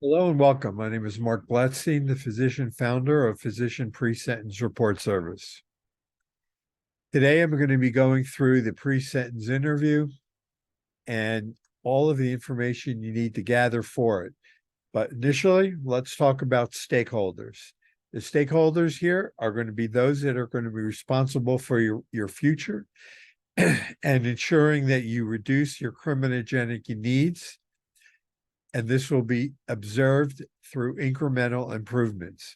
Hello and welcome. My name is Marc Blatstein, the physician founder of Physician Pre-Sentence Report Service. Today, I'm going to be going through the pre-sentence interview and all of the information you need to gather for it. But initially, let's talk about stakeholders. The stakeholders here are going to be those that are going to be responsible for your future and ensuring that you reduce your criminogenic needs, and this will be observed through incremental improvements.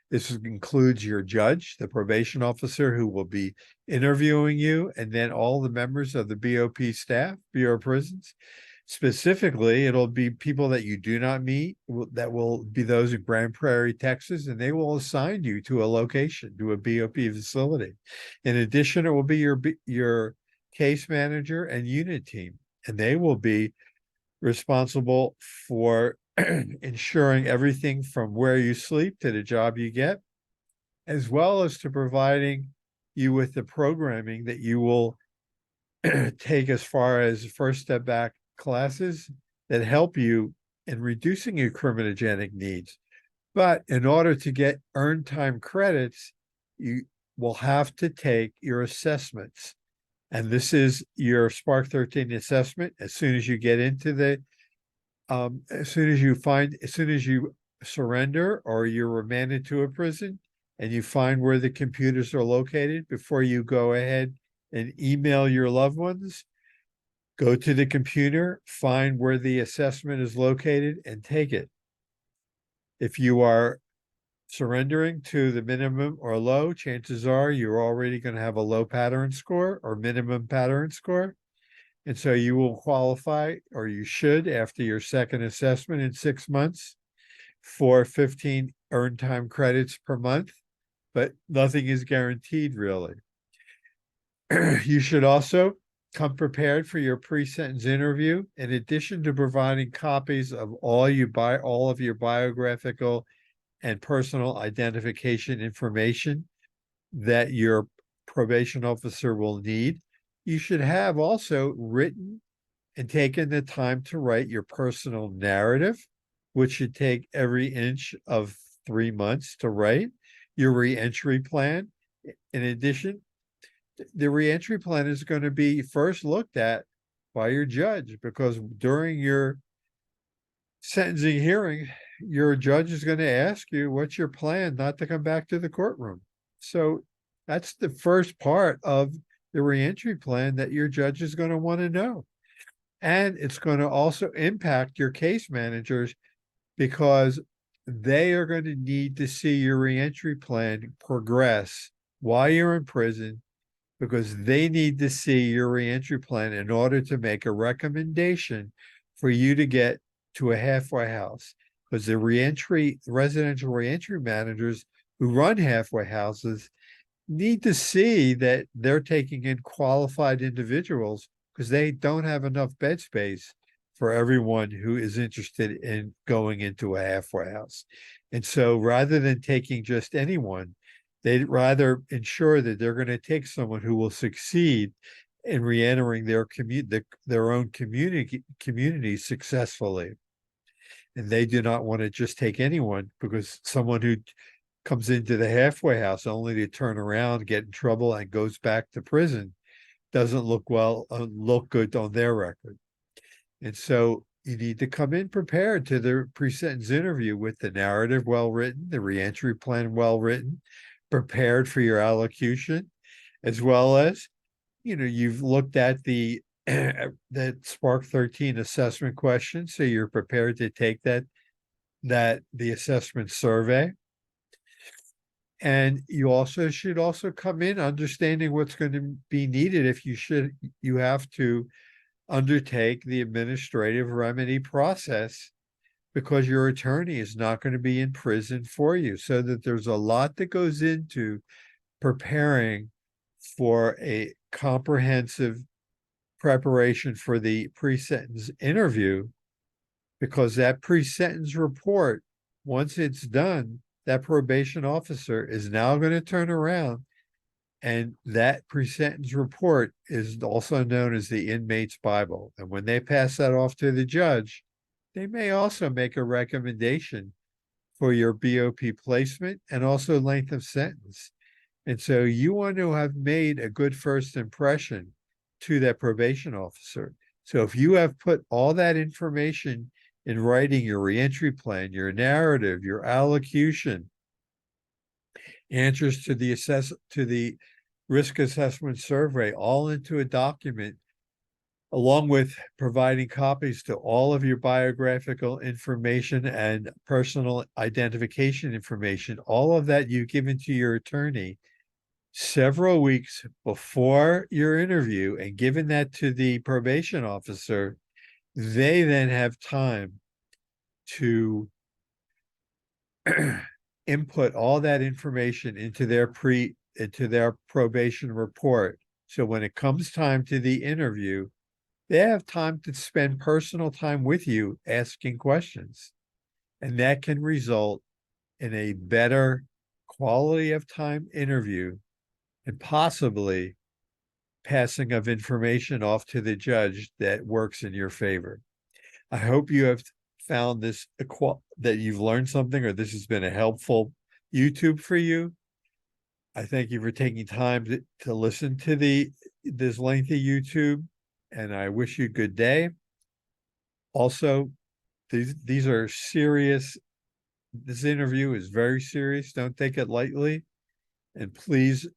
This includes your judge, the probation officer who will be interviewing you, and then all the members of the BOP staff, Bureau of Prisons. Specifically, it'll be people that you do not meet, that will be those in Grand Prairie, Texas, and they will assign you to a location, to a BOP facility. In addition, it will be your case manager and unit team, and they will be responsible for ensuring everything from where you sleep to the job you get, as well as to providing you with the programming that you will take as far as first step back classes that help you in reducing your criminogenic needs. But in order to get earned time credits, you will have to take your assessments. And this is your Spark 13 assessment. As soon as you get into as soon as you surrender or you're remanded to a prison and you find where the computers are located, before you go ahead and email your loved ones, go to the computer, find where the assessment is located, and take it. If you are surrendering to the minimum or low, chances are you're already going to have a low pattern score or minimum pattern score. And so you will qualify, or you should, after your second assessment in 6 months, for 15 earned time credits per month, but nothing is guaranteed really. You should also come prepared for your pre-sentence interview. In addition to providing copies of all of your biographical and personal identification information that your probation officer will need, you should have also written and taken the time to write your personal narrative, which should take every inch of 3 months to write, your reentry plan. In addition, the reentry plan is going to be first looked at by your judge, because during your sentencing hearing, your judge is going to ask you, what's your plan not to come back to the courtroom? So that's the first part of the reentry plan that your judge is going to want to know. And it's going to also impact your case managers, because they are going to need to see your reentry plan progress while you're in prison, because they need to see your reentry plan in order to make a recommendation for you to get to a halfway house. Because the residential reentry managers who run halfway houses need to see that they're taking in qualified individuals, because they don't have enough bed space for everyone who is interested in going into a halfway house. And so rather than taking just anyone, they'd rather ensure that they're going to take someone who will succeed in reentering their own community successfully. And they do not want to just take anyone, because someone who comes into the halfway house only to turn around, get in trouble, and goes back to prison doesn't look good on their record. And so you need to come in prepared to the pre-sentence interview with the narrative well written, the reentry plan well written, prepared for your allocution, as well as, you've looked at the that Spark 13 assessment question, so you're prepared to take the assessment survey. And you should also come in understanding what's going to be needed if you have to undertake the administrative remedy process, because your attorney is not going to be in prison for you. So that there's a lot that goes into preparing for a comprehensive preparation for the pre-sentence interview, because that pre-sentence report, once it's done, that probation officer is now going to turn around, and that pre-sentence report is also known as the inmate's Bible. And when they pass that off to the judge, They may also make a recommendation for your BOP placement and also length of sentence. And so you want to have made a good first impression to that probation officer. So if you have put all that information in writing, your reentry plan, your narrative, your allocution, answers to the risk assessment survey, all into a document, along with providing copies to all of your biographical information and personal identification information, all of that you've given to your attorney several weeks before your interview and given that to the probation officer, they then have time to input all that information into their probation report. So when it comes time to the interview, they have time to spend personal time with you asking questions. And that can result in a better quality of time interview and possibly passing of information off to the judge that works in your favor. I hope you have found this that you've learned something, or this has been a helpful YouTube for you. I thank you for taking time to listen to this lengthy YouTube, and I wish you a good day. Also, these are serious. This interview is very serious. Don't take it lightly, and please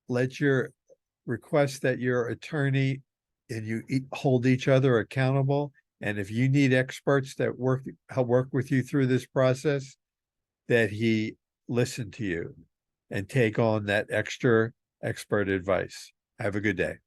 let your request that your attorney and you hold each other accountable. And if you need experts that help work with you through this process, that he listen to you and take on that extra expert advice. Have a good day.